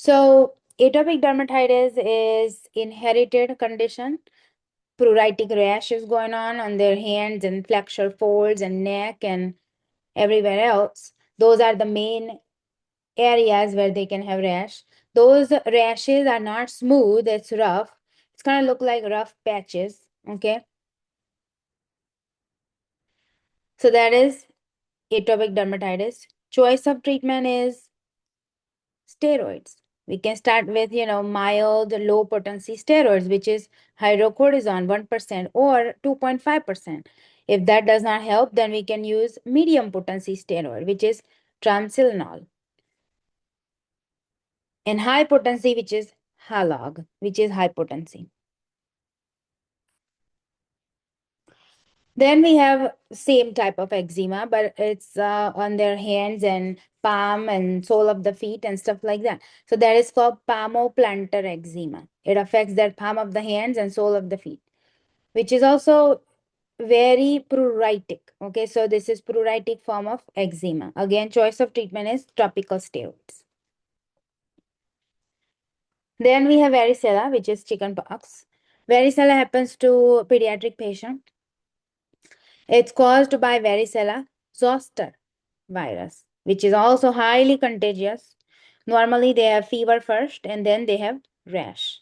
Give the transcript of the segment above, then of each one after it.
So atopic dermatitis is inherited condition. Pruritic rash is going on their hands and flexure folds and neck and everywhere else. Those are the main areas where they can have rash. Those rashes are not smooth, it's rough. It's gonna look like rough patches, okay? So that is atopic dermatitis. Choice of treatment is steroids. We can start with, mild low potency steroids, which is hydrocortisone 1% or 2.5%. If that does not help, then we can use medium potency steroid, which is triamcinolone. And high potency, which is Halog, which is high potency. Then we have same type of eczema, but it's on their hands and palm and sole of the feet and stuff like that. So that is called palmoplantar eczema. It affects their palm of the hands and sole of the feet, which is also very pruritic. Okay, so this is pruritic form of eczema. Again, choice of treatment is topical steroids. Then we have varicella, which is chickenpox. Varicella happens to pediatric patient. It's caused by varicella zoster virus, which is also highly contagious. Normally, they have fever first and then they have rash.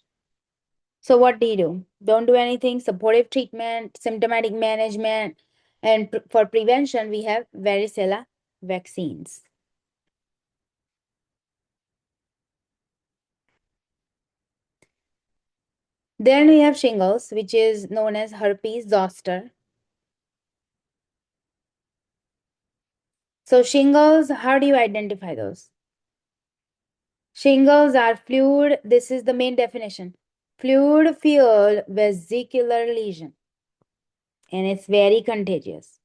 So what do? Don't do anything. Supportive treatment, symptomatic management, and for prevention, we have varicella vaccines. Then we have shingles, which is known as herpes zoster. So shingles, how do you identify those? Shingles are fluid, this is the main definition. Fluid-filled vesicular lesion. And it's very contagious.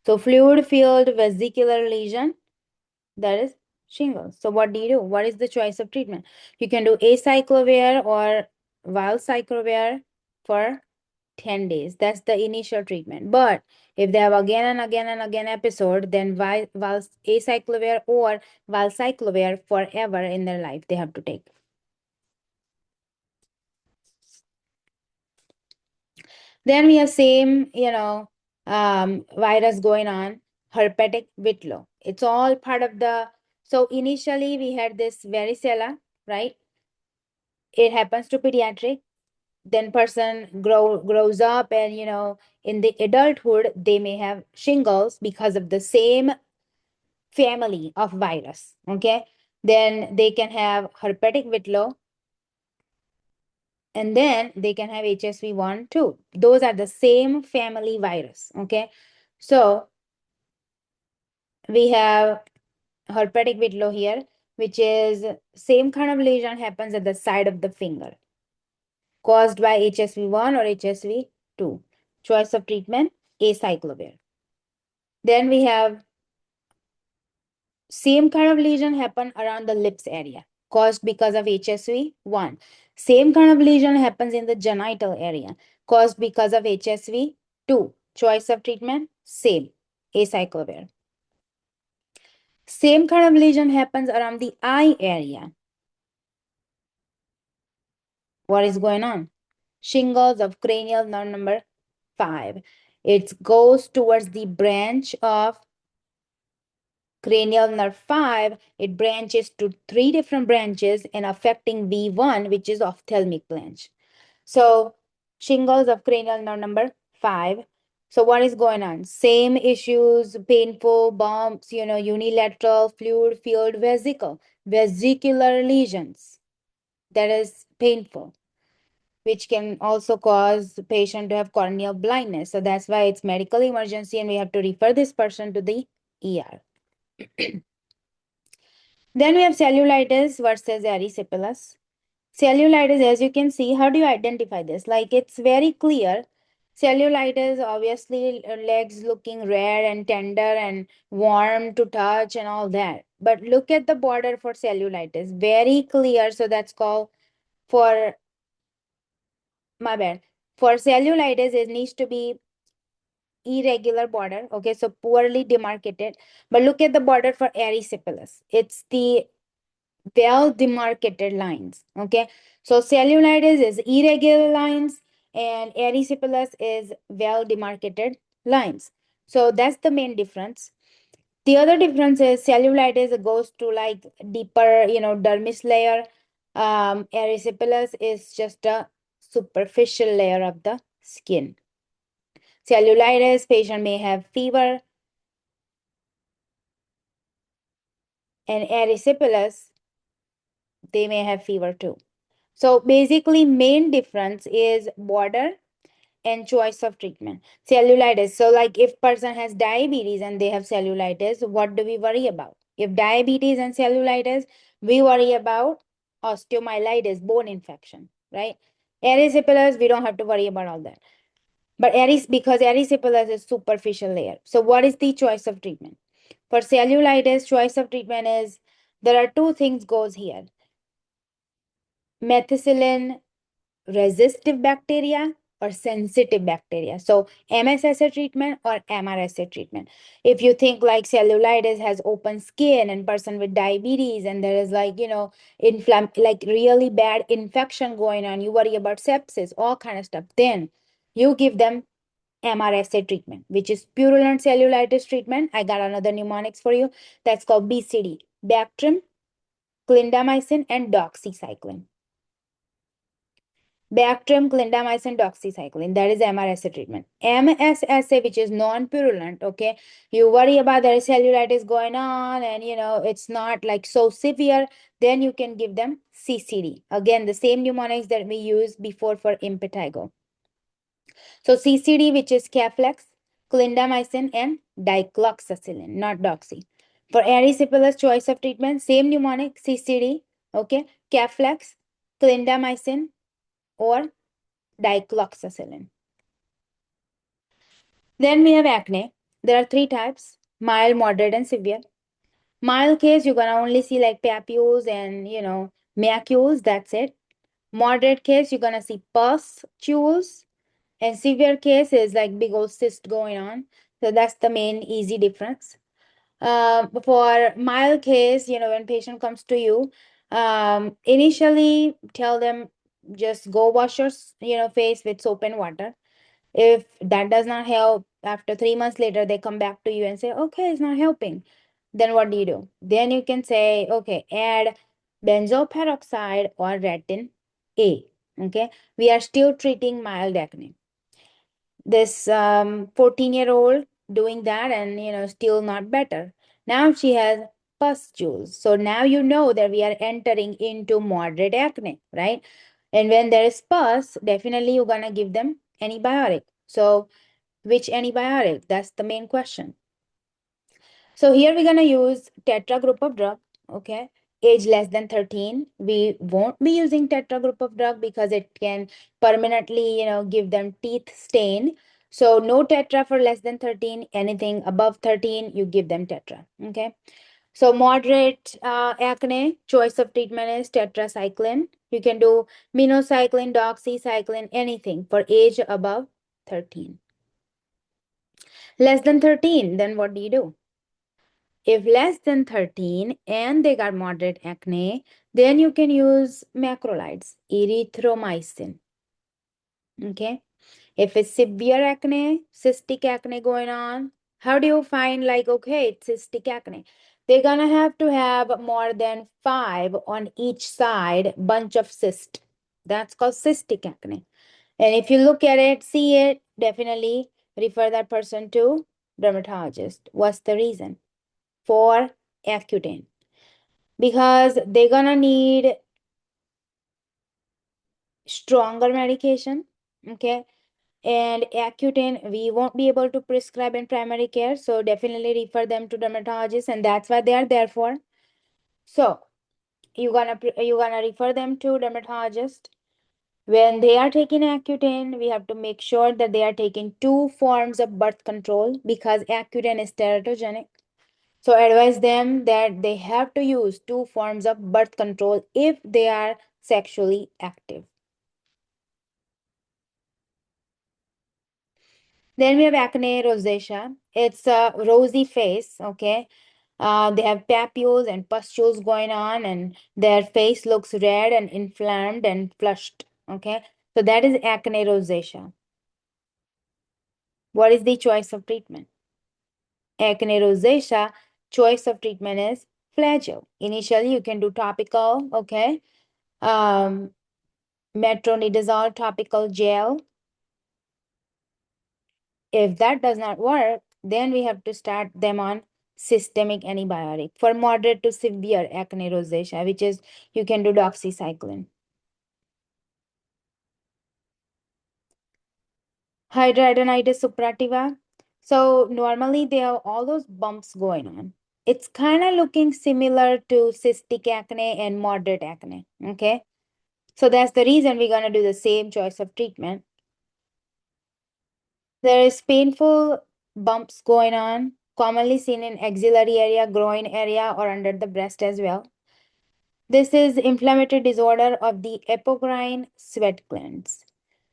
So fluid-filled vesicular lesion, that is shingles. So what do? What is the choice of treatment? You can do acyclovir or valcyclovir for 10 days. That's the initial treatment. But if they have again and again and again episode, then acyclovir or valcyclovir forever in their life they have to take. Then we have same, virus going on, herpetic whitlow. It's all part of so initially we had this varicella, right? It happens to pediatric. Then person grows up and, in the adulthood, they may have shingles because of the same family of virus, okay? Then they can have herpetic whitlow, and then they can have HSV1 too. Those are the same family virus, okay? So we have herpetic whitlow here, which is same kind of lesion happens at the side of the finger, caused by HSV1 or HSV2. Choice of treatment, acyclovir. Then we have same kind of lesion happen around the lips area, caused because of HSV1. Same kind of lesion happens in the genital area, caused because of HSV2. Choice of treatment, same, acyclovir. Same kind of lesion happens around the eye area. What is going on? Shingles of cranial nerve number 5. It goes towards the branch of cranial nerve 5. It branches to 3 different branches and affecting V1, which is ophthalmic branch. So shingles of cranial nerve number 5. So what is going on? Same issues, painful bumps, unilateral fluid-filled vesicular lesions. That is painful, which can also cause the patient to have corneal blindness. So that's why it's medical emergency and we have to refer this person to the ER. Then we have cellulitis versus erysipelas. Cellulitis, as you can see, how do you identify this? Like it's very clear. Cellulitis, obviously, legs looking red and tender and warm to touch and all that. But look at the border for cellulitis, very clear. So that's called for, my bad. For cellulitis, it needs to be irregular border. Okay, so poorly demarcated. But look at the border for erysipelas. It's the well demarcated lines. Okay, so cellulitis is irregular lines and erysipelas is well demarcated lines. So that's the main difference. The other difference is cellulitis goes to like deeper, dermis layer. Erysipelas is just a superficial layer of the skin. Cellulitis patient may have fever, and erysipelas, they may have fever too. So basically main difference is border and choice of treatment. Cellulitis. So like if person has diabetes and they have cellulitis, what do we worry about? If diabetes and cellulitis, we worry about osteomyelitis, bone infection, right? Erysipelas, we don't have to worry about all that. But because erysipelas is superficial layer. So what is the choice of treatment? For cellulitis, choice of treatment is, there are two things goes here. Methicillin resistive bacteria or sensitive bacteria. So MSSA treatment or MRSA treatment. If you think like cellulitis has open skin and person with diabetes and there is like, like really bad infection going on, you worry about sepsis, all kind of stuff, then you give them MRSA treatment, which is purulent cellulitis treatment. I got another mnemonics for you. That's called BCD, Bactrim, clindamycin, and doxycycline. Bactrim, clindamycin, doxycycline. That is MRSA treatment. MSSA, which is non-purulent, okay? You worry about there is cellulitis going on and, it's not like so severe. Then you can give them CCD. Again, the same mnemonics that we used before for impetigo. So CCD, which is Caflex, clindamycin, and dicloxacillin, not doxy. For erysipelas, choice of treatment, same mnemonic, CCD, okay? Caflex, clindamycin, or dicloxacillin. Then we have acne. There are three types: mild, moderate, and severe. Mild case, you're gonna only see like papules and macules, that's it. Moderate case, you're gonna see pustules, and severe case is like big old cyst going on. So that's the main easy difference. For mild case, when patient comes to you, initially tell them just go wash your face with soap and water. If that does not help, after 3 months later, they come back to you and say, okay, it's not helping. Then what do you do? Then you can say, okay, add benzoyl peroxide or retin A. Okay, we are still treating mild acne. This 14-year-old doing that and still not better. Now she has pustules. So now you know that we are entering into moderate acne, right? And when there is pus, definitely you're gonna give them antibiotic. So which antibiotic? That's the main question. So here we're gonna use tetra group of drug, okay? Age less than 13. We won't be using tetra group of drug because it can permanently, give them teeth stain. So no tetra for less than 13. Anything above 13, you give them tetra, okay? So moderate acne, choice of treatment is tetracycline. You can do minocycline, doxycycline, anything for age above 13. Less than 13, then what do you do? If less than 13 and they got moderate acne, then you can use macrolides, erythromycin. Okay. If it's severe acne, cystic acne going on, how do you find like, okay, it's cystic acne? They're gonna have to have more than 5 on each side, bunch of cyst. That's called cystic acne. And if you look at it, see it, definitely refer that person to dermatologist. What's the reason? For Accutane, because they're gonna need stronger medication, okay? And Accutane, we won't be able to prescribe in primary care, so definitely refer them to dermatologists, and that's what they are there for. So you're gonna refer them to dermatologist. When they are taking Accutane, we have to make sure that they are taking 2 forms of birth control because Accutane is teratogenic. So advise them that they have to use 2 forms of birth control if they are sexually active. Then we have acne rosacea. It's a rosy face, okay? They have papules and pustules going on, and their face looks red and inflamed and flushed. Okay, so that is acne rosacea. What is the choice of treatment? Acne rosacea, choice of treatment is flagyl. Initially, you can do topical, okay? Metronidazole topical gel. If that does not work, then we have to start them on systemic antibiotic for moderate to severe acne rosacea, which is you can do doxycycline. Hidradenitis suppurativa. So normally they have all those bumps going on. It's kind of looking similar to cystic acne and moderate acne. Okay. So that's the reason we're going to do the same choice of treatment. There is painful bumps going on, commonly seen in axillary area, groin area, or under the breast as well. This is inflammatory disorder of the apocrine sweat glands.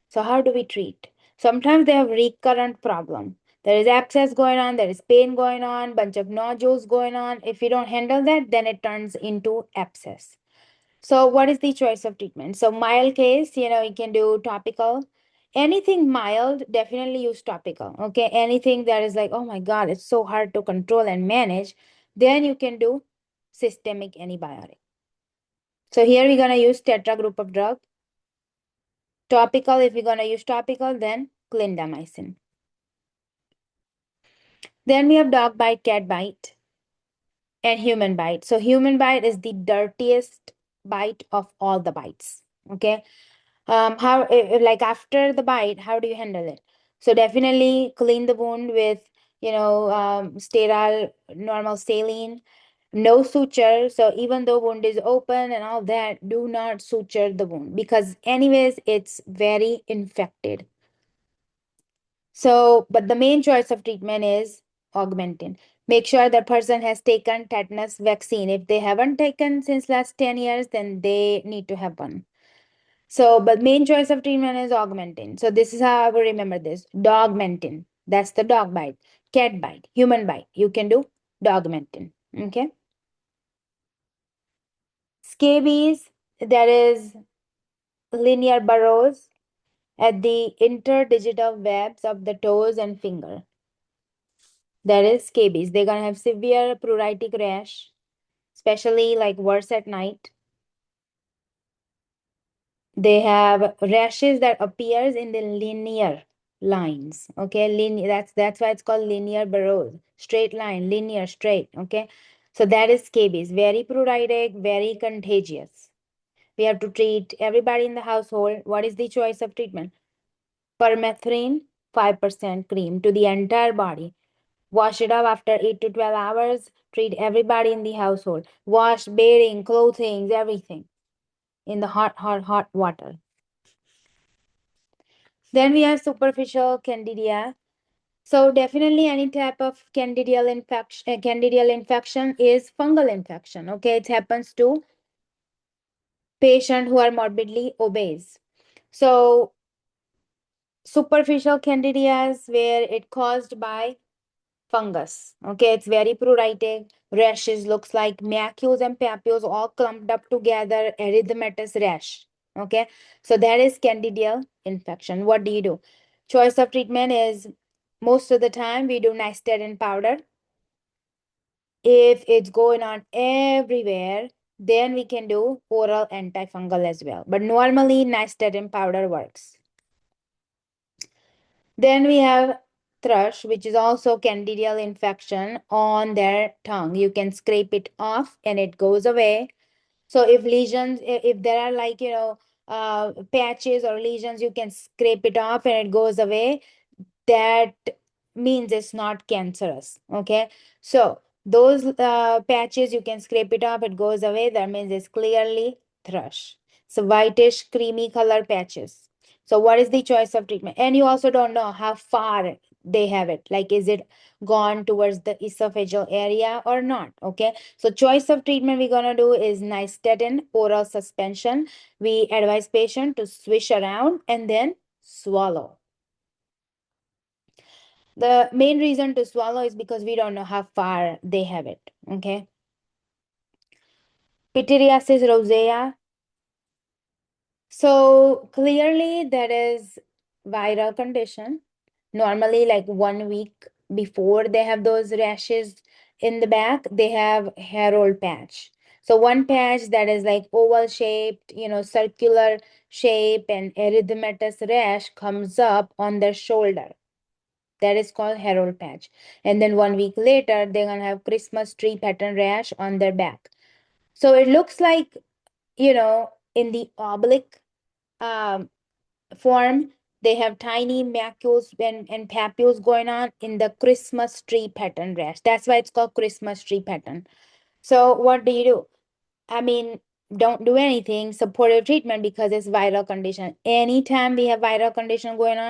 So how do we treat? Sometimes they have recurrent problem. There is abscess going on, there is pain going on, bunch of nodules going on. If you don't handle that, then it turns into abscess. So what is the choice of treatment? So mild case, you can do topical. Anything mild, definitely use topical. Okay. Anything that is like, oh my God, it's so hard to control and manage, then you can do systemic antibiotic. So here we're going to use tetra group of drug. Topical, if we're going to use topical, then clindamycin. Then we have dog bite, cat bite, and human bite. So human bite is the dirtiest bite of all the bites. Okay. How like after the bite, how do you handle it? So definitely clean the wound with sterile normal saline, no suture. So even though wound is open and all that, do not suture the wound because anyways it's very infected. So but the main choice of treatment is augmentin. Make sure the person has taken tetanus vaccine. If they haven't taken since last 10 years, then they need to have one. So, but main choice of treatment is augmentin. So this is how I will remember this. Dogmentin. That's the dog bite. Cat bite. Human bite. You can do dogmentin. Okay. Scabies. That is linear burrows at the interdigital webs of the toes and finger. That is scabies. They're gonna have severe pruritic rash, especially like worse at night. They have rashes that appears in the linear lines. Okay, linear. That's why it's called linear burrows. Straight line, linear, straight. Okay, so that is scabies. Very pruritic, very contagious. We have to treat everybody in the household. What is the choice of treatment? Permethrin 5% cream to the entire body. Wash it off after 8 to 12 hours. Treat everybody in the household. Wash bedding, clothing, everything in the hot water. Then we have superficial candida. So definitely any type of candidal infection is fungal infection. Okay, it happens to patients who are morbidly obese. So superficial candidias where it caused by fungus. Okay, it's very pruritic. Rashes looks like macules and papules all clumped up together, erythematous rash. Okay, so that is candidal infection. What do you do? Choice of treatment is most of the time we do nystatin powder. If it's going on everywhere, then we can do oral antifungal as well. But normally nystatin powder works. Then we have thrush, which is also candidal infection on their tongue. You can scrape it off and it goes away. So if lesions, if there are like, patches or lesions, you can scrape it off and it goes away. That means it's not cancerous. Okay. So those patches, you can scrape it off, it goes away. That means it's clearly thrush. So whitish, creamy color patches. So what is the choice of treatment? And you also don't know how far they have it. Like, is it gone towards the esophageal area or not? Okay. So choice of treatment we're going to do is nystatin oral suspension. We advise patient to swish around and then swallow. The main reason to swallow is because we don't know how far they have it. Okay. Pityriasis rosea. So clearly that is viral condition. Normally, like 1 week before they have those rashes in the back, they have Harold patch. So one patch that is like oval shaped, circular shape and erythematous rash comes up on their shoulder. That is called Harold patch. And then 1 week later, they're gonna have Christmas tree pattern rash on their back. So it looks like, in the oblique um, form, they have tiny macules and papules going on in the Christmas tree pattern rash. That's why it's called Christmas tree pattern. So what do you do? I mean, don't do anything, supportive treatment, because it's viral condition. Anytime we have viral condition going on,